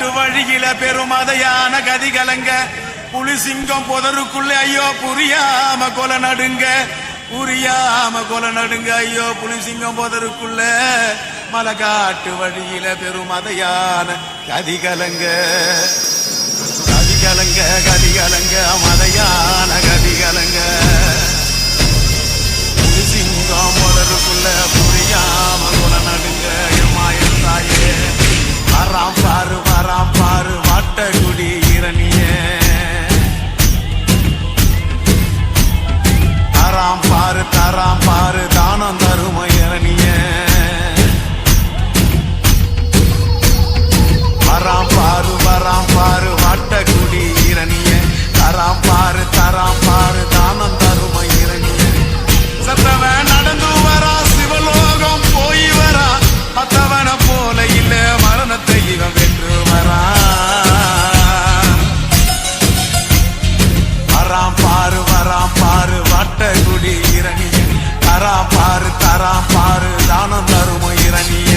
காட்டு வழியில பெருமதையான கதி கலங்க புலிசிங்கம் புதருக்குள்ள ஐயோ புரியாம கொலை நடுங்க ஐயோ புலிசிங்கம் புதருக்குள்ள மலை காட்டு வழியில பெருமதையான கதி கலங்க மதையான கதி கலங்க புலிசிங்கம் புதருக்குள்ள புரியாம கொலை நடுங்க தாயே வராம் பாரு வாட்டகுடி இரணிய தராம் பாரு தானம் தரும இரணிய வராம் பாரு வாட்டகுடி இரணிய தராம் பாரு தானம் தரும இரணிய சத்தவன் நடந்து வரா சிவலோகம் போய் வரா மத்தவன போல இல்ல மரணத்தை இவன் வென்று வரா வராம் பாரு வாட்டகுடி இரணிய தராம் பாரு தானம் தரும இரணிய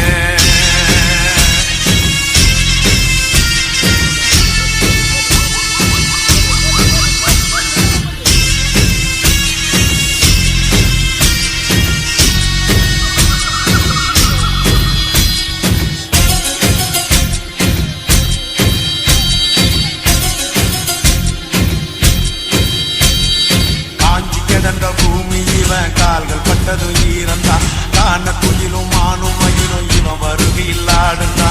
பூமி இவன் கால்கள் பட்டது ஈரந்தா காண குயிலும் மானும் மயிலும் இவன் வருகையில் ஆடுந்தா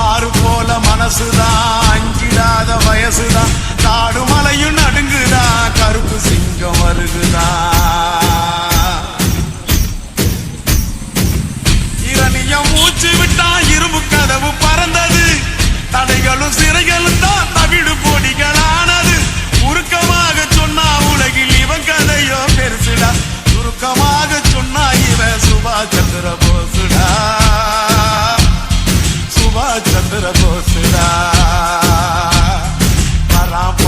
ஆறு போல மனசுதான் அஞ்சிடாத வயசுதான் காடு மலையும் நடுங்குதா கருப்பு சிங்கம் வருகுதா இரணியம் மூச்சு விட்டா இரும்பு கதவு பறந்தது தடைகளும் சிறைகளும் தான் தவிடு பொடிகளானது உருக்கமாக சொன்னா உலகில் இவன் கதையோ பெருசுடா சுருக்கமாக சொன்னா இவன் சுபாஷ் சந்திர போசுடா வராம்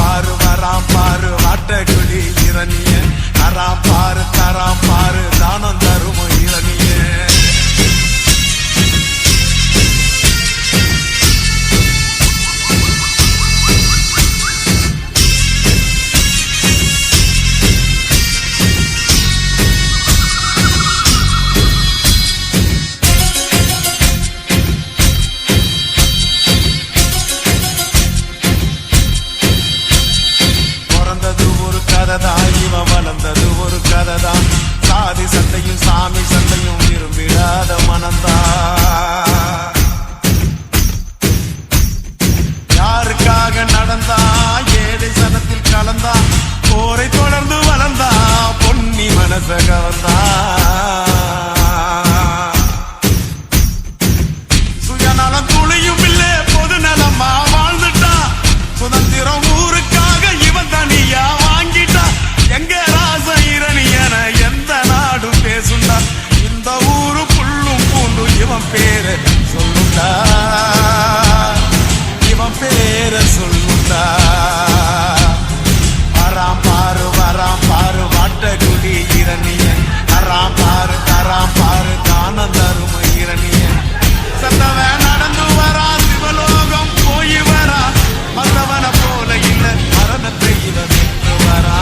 பாரு வாட்டகுடி இரணிய தராம் பாரு தானம் தரும இரணிய இவன் வளர்ந்தது ஒரு கதைதான் சாதி சண்டையும் சாமி சண்டையும் விரும்பிடாத மனந்தா யாருக்காக நடந்தா ஏழை சனத்தில் கலந்தா போரை தொடர்ந்து வளர்ந்தா பொன்னி மனச கவர்ந்தா சுயநலம் துளியும் இல்லே பொது நலமா வாழ்ந்துட்டா சுதந்திரம் ஊருக்காக இவன் தனியா வாங்கிட்டா எங்க ராச இரணியன எந்த நாடு பேசுண்டா இந்த ஊரு புள்ளும் பூண்டு இவன் பேரை சொல்லுண்டா வராம் பாரு வாட்டகுடி இரணிய தராம் பாரு தானம் தரும இரணிய சத்தவன் நடந்து வரா சிவலோகம் போய் வரா மற்றவன போல இல்ல மரணத்தை இவன் வென்று வரா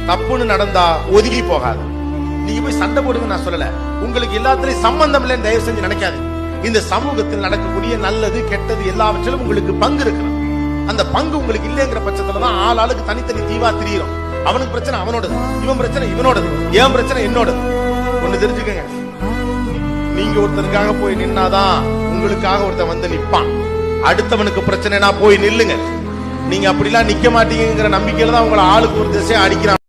தப்புன்னு நடந்தா ஒதுங்கி போகாது. நீங்க போய் சண்டை போடுங்க நான் சொல்லல. உங்களுக்கு எல்லாத்துலயும் சம்பந்தம் இல்லைன்னு தயவு செஞ்சு நினைக்காது. இந்த சமூகத்தில் நடக்கக்கூடிய நல்லது கெட்டது எல்லாவற்றிலும் உங்களுக்கு பங்கு இருக்கணும். அந்த பங்கு உங்களுக்கு இல்லைங்கிற பட்சத்துலதான் ஆளுக்கு தனித்தனி தீவா திரியும். அவனுக்கு பிரச்சனை அவனோடது, இவன் பிரச்சனை இவனோடது, என் பிரச்சனை என்னோடது. ஒண்ணு தெரிஞ்சுக்கங்க, நீங்க ஒருத்தருக்காக போய் நின்னாதான் உங்களுக்காக ஒருத்தன் வந்து நிப்பான். அடுத்தவனுக்கு பிரச்சனைனா போய் நில்லுங்க. நீங்க அப்படிலாம் நிக்க மாட்டீங்கிற நம்பிக்கையில தான் உங்களை ஆளுக்கு ஒரு திசையா அடிக்கிறான்.